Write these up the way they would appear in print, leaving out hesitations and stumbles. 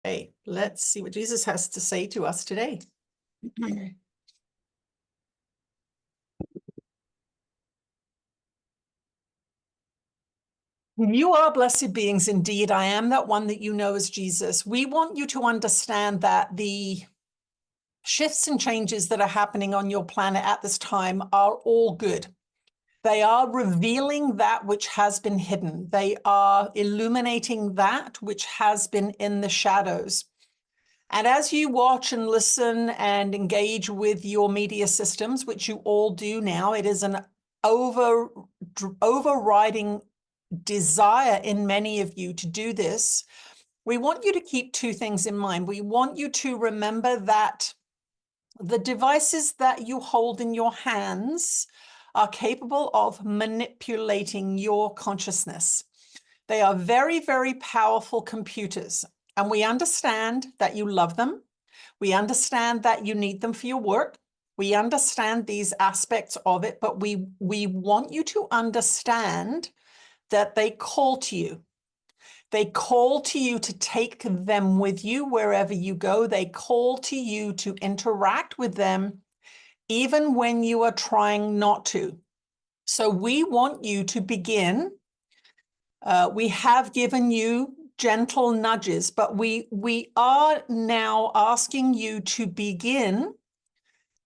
Okay, let's see what Jesus has to say to us today. You are blessed beings indeed. I am that one that you know as Jesus. We want you to understand that the shifts and changes that are happening on your planet at this time are all good. They are revealing that which has been hidden. They are illuminating that which has been in the shadows. And as you watch and listen and engage with your media systems, which you all do now, it is an overriding desire in many of you to do this. We want you to keep two things in mind. We want you to remember that the devices that you hold in your hands are capable of manipulating your consciousness. They are very, very powerful computers, and we understand that you love them. We understand that you need them for your work. We understand these aspects of it, but we want you to understand that they call to you. They call to you to take them with you wherever you go. They call to you to interact with them, even when you are trying not to. So we want you to begin. We have given you gentle nudges, but we are now asking you to begin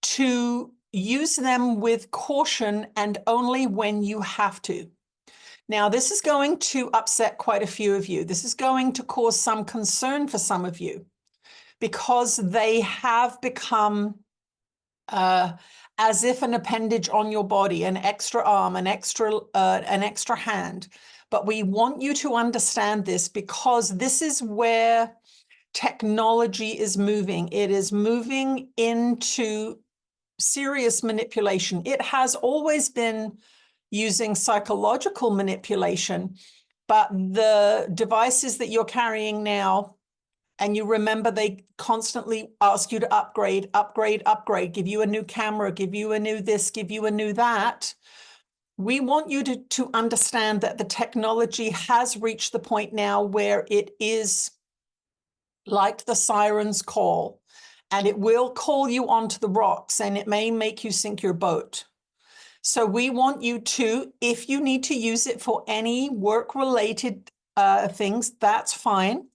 to use them with caution and only when you have to. Now, this is going to upset quite a few of you. This is going to cause some concern for some of you because they have become as if an appendage on your body, an extra arm, an extra hand. But we want you to understand this because this is where technology is moving. It is moving into serious manipulation. It has always been using psychological manipulation, but the devices that you're carrying now, and you remember they constantly ask you to upgrade, give you a new camera, give you a new this, give you a new that. We want you to understand that the technology has reached the point now where it is like the siren's call, and it will call you onto the rocks, and it may make you sink your boat. So we want you to, if you need to use it for any work-related things, that's fine.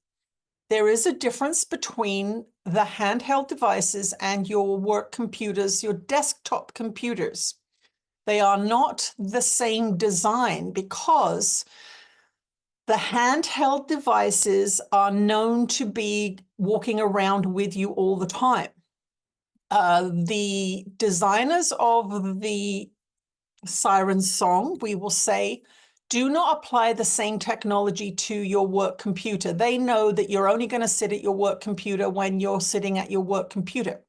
There is a difference between the handheld devices and your work computers, your desktop computers. They are not the same design because the handheld devices are known to be walking around with you all the time. The designers of the siren song, we will say, do not apply the same technology to your work computer. They know that you're only going to sit at your work computer when you're sitting at your work computer.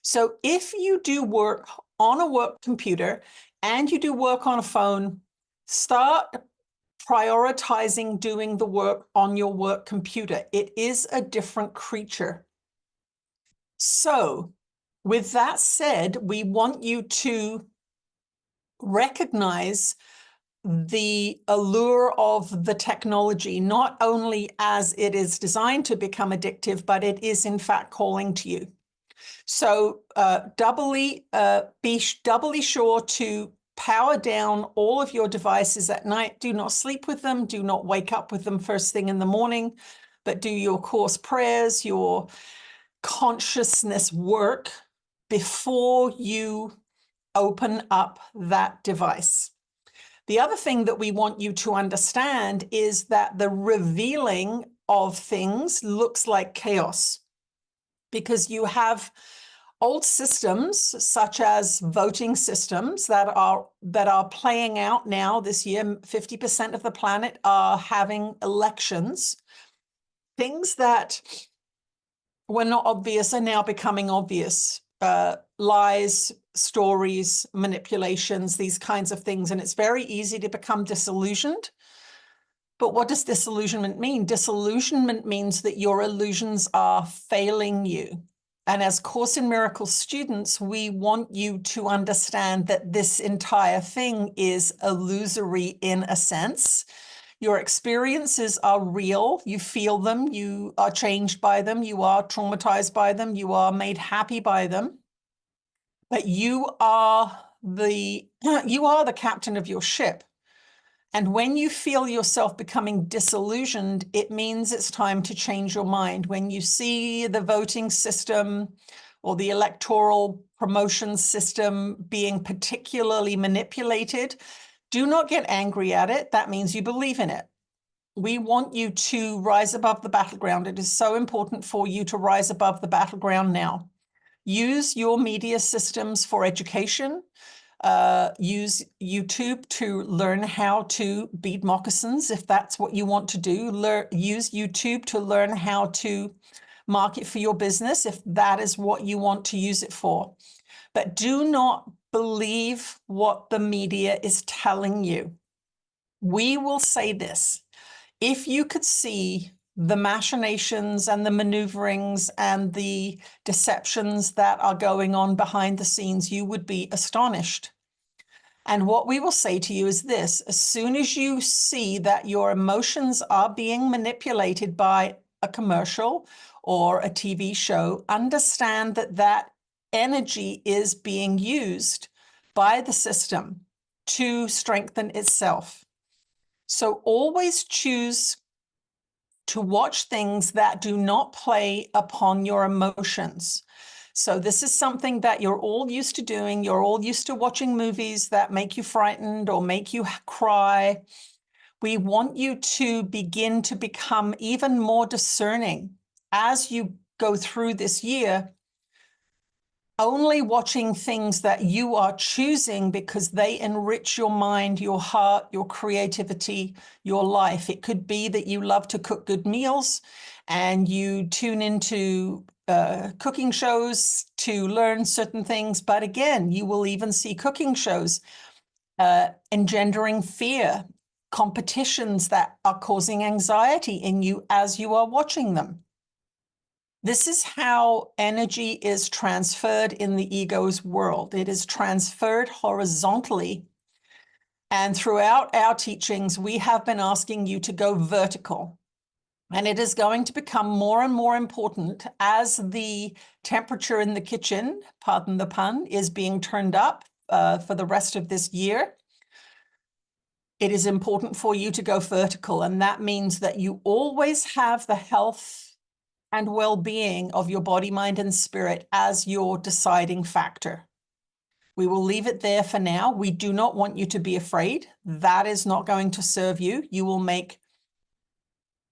So if you do work on a work computer and you do work on a phone, start prioritizing doing the work on your work computer. It is a different creature. So with that said, we want you to recognize the allure of the technology, not only as it is designed to become addictive, but it is in fact calling to you. So be doubly sure to power down all of your devices at night. Do not sleep with them. Do not wake up with them first thing in the morning, but do your course prayers, your consciousness work before you open up that device. The other thing that we want you to understand is that the revealing of things looks like chaos because you have old systems such as voting systems that are playing out now this year. 50% of the planet are having elections. Things that were not obvious are now becoming obvious. Lies, stories, manipulations, these kinds of things. And it's very easy to become disillusioned. But what does disillusionment mean? Disillusionment means that your illusions are failing you. And as Course in Miracles students, we want you to understand that this entire thing is illusory in a sense. Your experiences are real. You feel them. You are changed by them. You are traumatized by them. You are made happy by them. But you are the captain of your ship. And when you feel yourself becoming disillusioned, it means it's time to change your mind. When you see the voting system or the electoral promotion system being particularly manipulated, do not get angry at it. That means you believe in it. We want you to rise above the battleground. It is so important for you to rise above the battleground now. Use your media systems for education. Use YouTube to learn how to bead moccasins, if that's what you want to do. Use YouTube to learn how to market for your business, if that is what you want to use it for. But do not believe what the media is telling you. We will say this. If you could see the machinations and the maneuverings and the deceptions that are going on behind the scenes, you would be astonished. And what we will say to you is this: as soon as you see that your emotions are being manipulated by a commercial or a TV show, understand that that energy is being used by the system to strengthen itself. So always choose to watch things that do not play upon your emotions. So this is something that you're all used to doing. You're all used to watching movies that make you frightened or make you cry. We want you to begin to become even more discerning as you go through this year, only watching things that you are choosing because they enrich your mind, your heart, your creativity, your life. It could be that you love to cook good meals and you tune into cooking shows to learn certain things. But again, you will even see cooking shows engendering fear, competitions that are causing anxiety in you as you are watching them. This is how energy is transferred in the ego's world. It is transferred horizontally. And throughout our teachings, we have been asking you to go vertical. And it is going to become more and more important as the temperature in the kitchen, pardon the pun, is being turned up for the rest of this year. It is important for you to go vertical. And that means that you always have the health and well-being of your body, mind, and spirit as your deciding factor. We will leave it there for now. We do not want you to be afraid. That is not going to serve you. You will make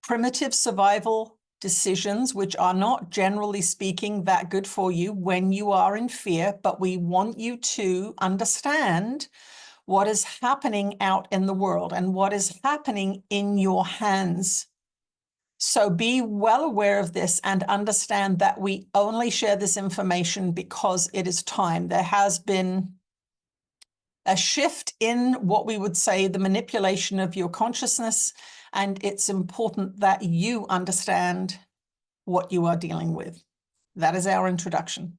primitive survival decisions, which are not, generally speaking, that good for you when you are in fear. But we want you to understand what is happening out in the world and what is happening in your hands. So be well aware of this and understand that we only share this information because it is time. There has been a shift in what we would say the manipulation of your consciousness, and it's important that you understand what you are dealing with. That is our introduction.